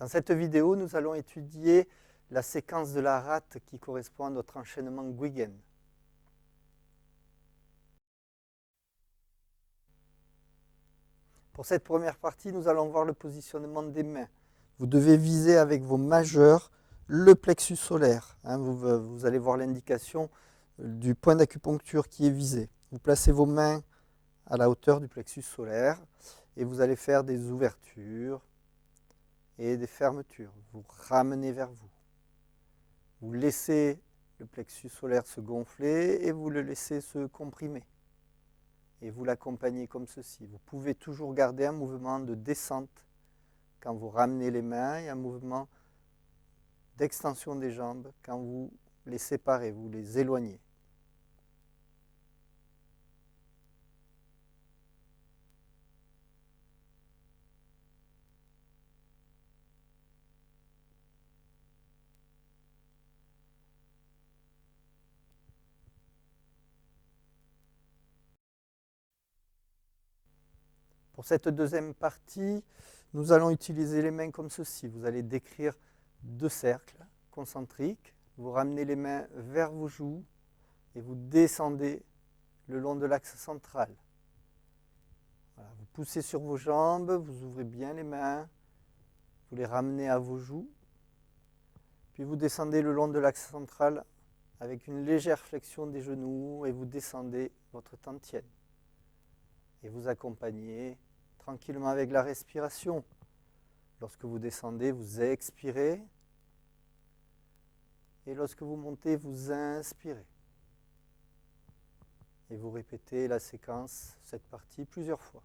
Dans cette vidéo, nous allons étudier la séquence de la rate qui correspond à notre enchaînement Huygens. Pour cette première partie, nous allons voir le positionnement des mains. Vous devez viser avec vos majeurs le plexus solaire. Vous allez voir l'indication du point d'acupuncture qui est visé. Vous placez vos mains à la hauteur du plexus solaire et vous allez faire des ouvertures et des fermetures. Vous ramenez vers vous. Vous laissez le plexus solaire se gonfler et vous le laissez se comprimer. Et vous l'accompagnez comme ceci. Vous pouvez toujours garder un mouvement de descente quand vous ramenez les mains et un mouvement d'extension des jambes quand vous les séparez, vous les éloignez. Pour cette deuxième partie, nous allons utiliser les mains comme ceci. Vous allez décrire deux cercles concentriques. Vous ramenez les mains vers vos joues et vous descendez le long de l'axe central. Voilà, vous poussez sur vos jambes, vous ouvrez bien les mains, vous les ramenez à vos joues, puis vous descendez le long de l'axe central avec une légère flexion des genoux et vous descendez votre tantienne. Et vous accompagnez tranquillement avec la respiration. Lorsque vous descendez, vous expirez. Et lorsque vous montez, vous inspirez. Et vous répétez la séquence, cette partie, plusieurs fois.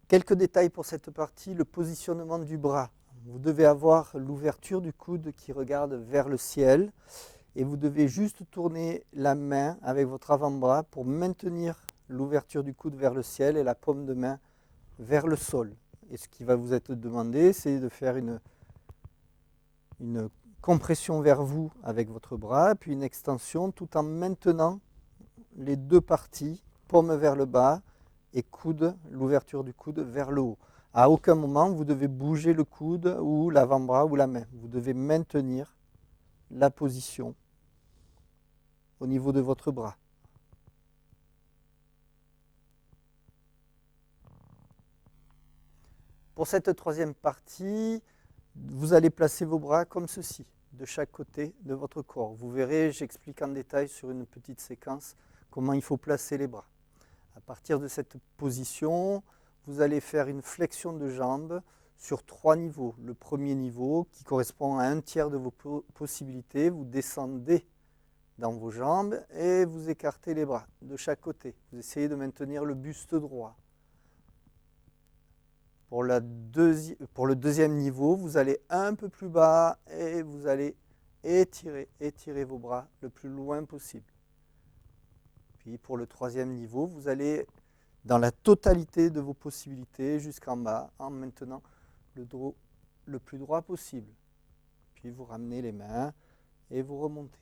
Quelques détails pour cette partie, le positionnement du bras. Vous devez avoir l'ouverture du coude qui regarde vers le ciel et vous devez juste tourner la main avec votre avant-bras pour maintenir l'ouverture du coude vers le ciel et la paume de main vers le sol. Et ce qui va vous être demandé, c'est de faire une compression vers vous avec votre bras, puis une extension tout en maintenant les deux parties, paume vers le bas, et coude, l'ouverture du coude vers le haut. À aucun moment, vous devez bouger le coude ou l'avant-bras ou la main. Vous devez maintenir la position au niveau de votre bras. Pour cette troisième partie, vous allez placer vos bras comme ceci, de chaque côté de votre corps. Vous verrez, j'explique en détail sur une petite séquence comment il faut placer les bras. À partir de cette position, vous allez faire une flexion de jambes sur 3 niveaux. Le premier niveau, qui correspond à 1/3 de vos possibilités, vous descendez dans vos jambes et vous écartez les bras de chaque côté. Vous essayez de maintenir le buste droit. Pour le deuxième niveau, vous allez un peu plus bas et vous allez étirer vos bras le plus loin possible. Puis pour le troisième niveau, vous allez dans la totalité de vos possibilités jusqu'en bas en maintenant le dos le plus droit possible. Puis vous ramenez les mains et vous remontez.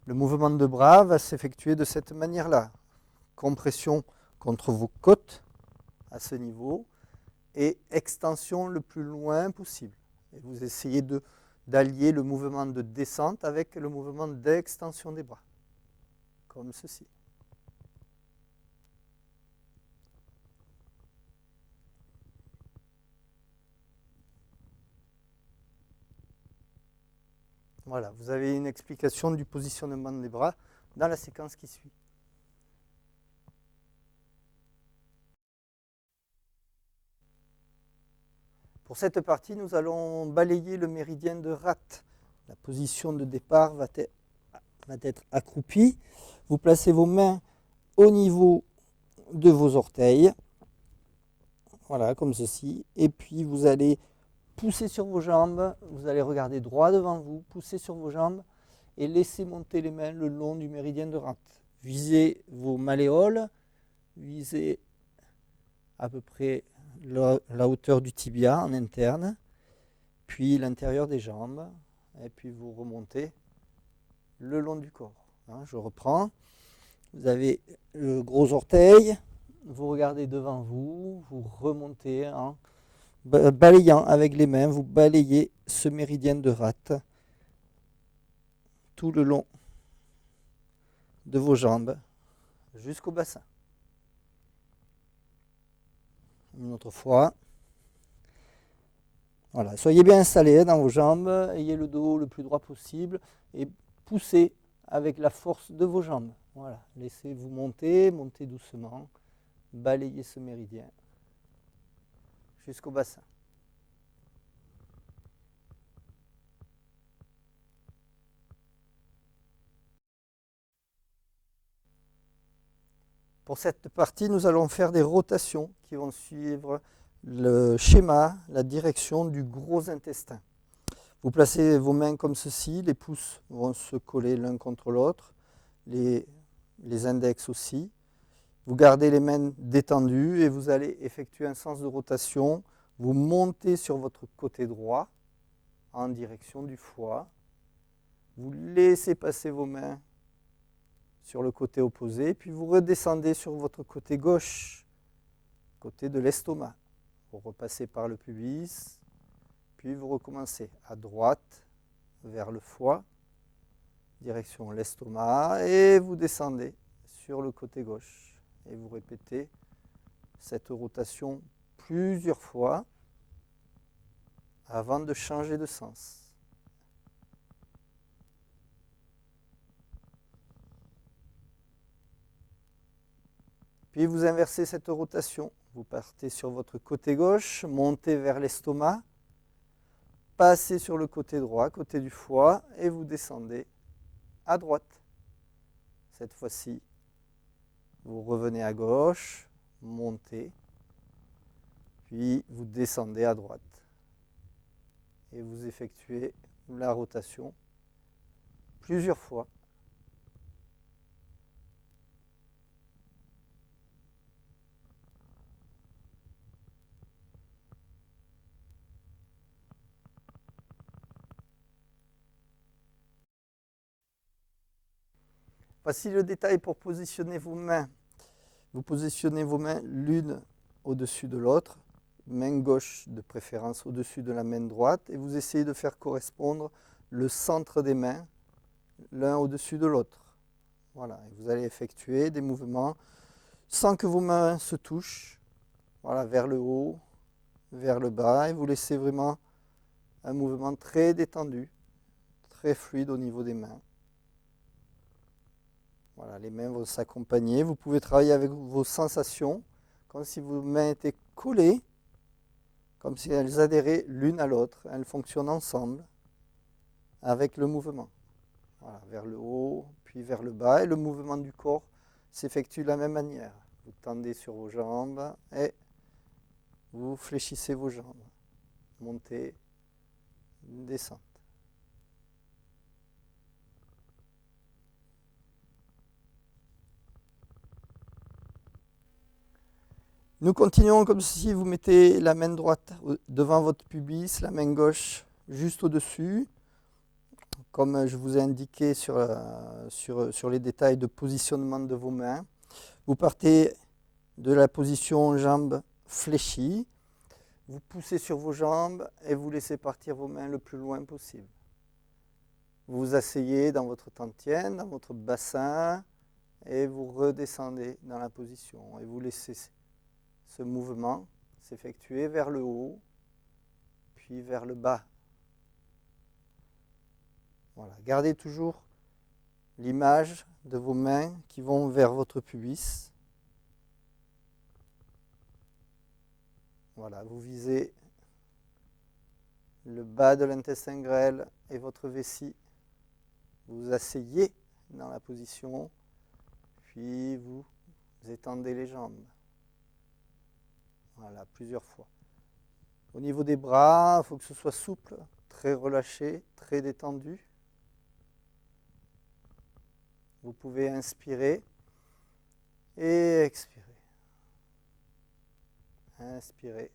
Le mouvement de bras va s'effectuer de cette manière-là. Compression contre vos côtes à ce niveau et extension le plus loin possible. Et vous essayez d'allier le mouvement de descente avec le mouvement d'extension des bras. Comme ceci. Voilà, vous avez une explication du positionnement des bras dans la séquence qui suit. Pour cette partie, nous allons balayer le méridien de rate. La position de départ va être accroupie. Vous placez vos mains au niveau de vos orteils. Voilà, comme ceci. Et puis vous allez pousser sur vos jambes. Vous allez regarder droit devant vous, pousser sur vos jambes et laisser monter les mains le long du méridien de rate. Visez vos malléoles, visez à peu près la hauteur du tibia en interne, puis l'intérieur des jambes, et puis vous remontez le long du corps. Hein, je reprends. Vous avez le gros orteil, vous regardez devant vous, vous remontez en balayant avec les mains, vous balayez ce méridien de rate tout le long de vos jambes jusqu'au bassin. Une autre fois. Voilà, soyez bien installés dans vos jambes, ayez le dos le plus droit possible et poussez avec la force de vos jambes. Voilà, laissez-vous monter, montez doucement, balayez ce méridien jusqu'au bassin. Pour cette partie, nous allons faire des rotations qui vont suivre le schéma, la direction du gros intestin. Vous placez vos mains comme ceci, les pouces vont se coller l'un contre l'autre, les index aussi. Vous gardez les mains détendues et vous allez effectuer un sens de rotation. Vous montez sur votre côté droit en direction du foie. Vous laissez passer vos mains sur le côté opposé, puis vous redescendez sur votre côté gauche, côté de l'estomac. Vous repassez par le pubis, puis vous recommencez à droite vers le foie, direction l'estomac, et vous descendez sur le côté gauche. Et vous répétez cette rotation plusieurs fois avant de changer de sens. Puis vous inversez cette rotation. Vous partez sur votre côté gauche, montez vers l'estomac, passez sur le côté droit, côté du foie, et vous descendez à droite. Cette fois-ci, vous revenez à gauche, montez, puis vous descendez à droite. Et vous effectuez la rotation plusieurs fois. Voici le détail pour positionner vos mains. Vous positionnez vos mains l'une au-dessus de l'autre, main gauche de préférence au-dessus de la main droite, et vous essayez de faire correspondre le centre des mains l'un au-dessus de l'autre. Voilà, et vous allez effectuer des mouvements sans que vos mains se touchent, voilà, vers le haut, vers le bas, et vous laissez vraiment un mouvement très détendu, très fluide au niveau des mains. Voilà, les mains vont s'accompagner. Vous pouvez travailler avec vos sensations, comme si vos mains étaient collées, comme si elles adhéraient l'une à l'autre. Elles fonctionnent ensemble avec le mouvement. Voilà, vers le haut, puis vers le bas. Et le mouvement du corps s'effectue de la même manière. Vous tendez sur vos jambes et vous fléchissez vos jambes. Montez, descendez. Nous continuons comme ceci, vous mettez la main droite devant votre pubis, la main gauche juste au-dessus. Comme je vous ai indiqué sur les détails de positionnement de vos mains. Vous partez de la position jambes fléchies. Vous poussez sur vos jambes et vous laissez partir vos mains le plus loin possible. Vous vous asseyez dans votre tentienne, dans votre bassin et vous redescendez dans la position. Et vous laissez ce mouvement s'effectuer vers le haut, puis vers le bas. Voilà. Gardez toujours l'image de vos mains qui vont vers votre pubis. Voilà, vous visez le bas de l'intestin grêle et votre vessie. Vous vous asseyez dans la position, puis vous étendez les jambes. Voilà, plusieurs fois. Au niveau des bras, il faut que ce soit souple, très relâché, très détendu. Vous pouvez inspirer et expirer. Inspirez.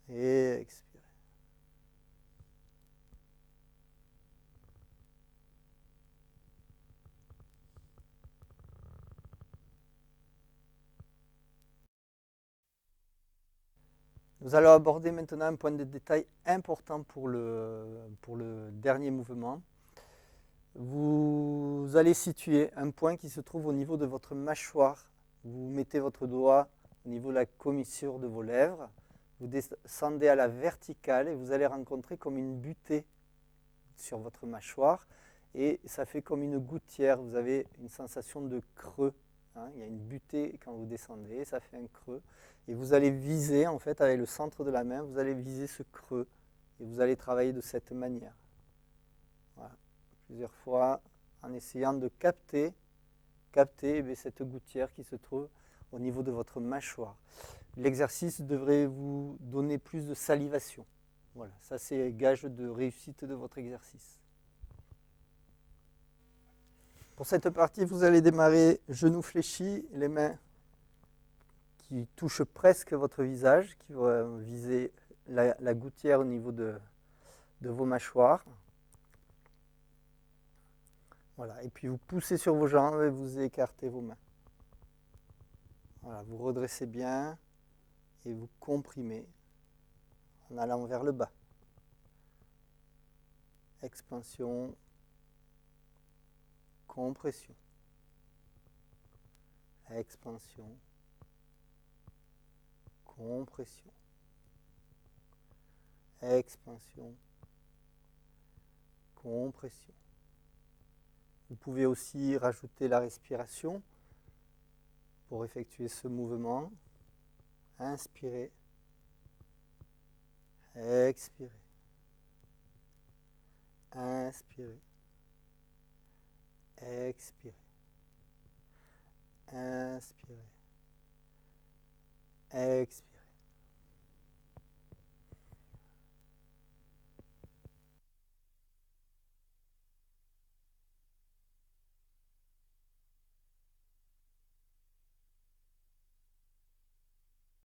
Et expirez. Nous allons aborder maintenant un point de détail important pour le dernier mouvement. Vous allez situer un point qui se trouve au niveau de votre mâchoire. Vous mettez votre doigt au niveau de la commissure de vos lèvres. Vous descendez à la verticale et vous allez rencontrer comme une butée sur votre mâchoire. Et ça fait comme une gouttière. Vous avez une sensation de creux. Il y a une butée quand vous descendez, ça fait un creux. Et vous allez viser, en fait, avec le centre de la main, vous allez viser ce creux. Et vous allez travailler de cette manière. Voilà. Plusieurs fois, en essayant de capter cette gouttière qui se trouve au niveau de votre mâchoire. L'exercice devrait vous donner plus de salivation. Voilà, ça c'est gage de réussite de votre exercice. Pour cette partie, vous allez démarrer genoux fléchis, les mains qui touchent presque votre visage, qui vont viser la gouttière au niveau de vos mâchoires. Voilà, et puis vous poussez sur vos jambes et vous écartez vos mains. Voilà, vous redressez bien et vous comprimez en allant vers le bas. Expansion, compression. Expansion, compression. Expansion, compression. Vous pouvez aussi rajouter la respiration pour effectuer ce mouvement. Inspirez, expirez. Inspirez, expirez. Inspirez, expirez.